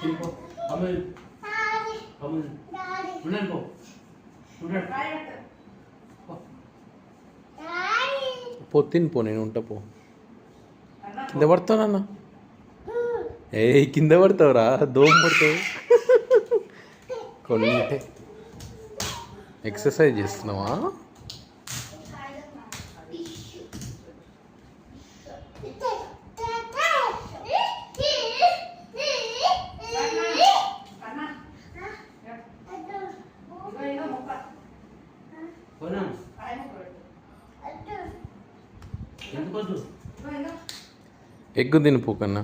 తినిపో అమ్మ అమ్మ ఉండండి పో ఉండండి పో తినిపో నేను ఉంటా పో కింద పడతానన్న ఏ కింద పడతావురా దోమ పడతావు కొన్ని ఎక్సర్సైజ్ చేస్తున్నావా ఎగ్గు తినిపో కన్నా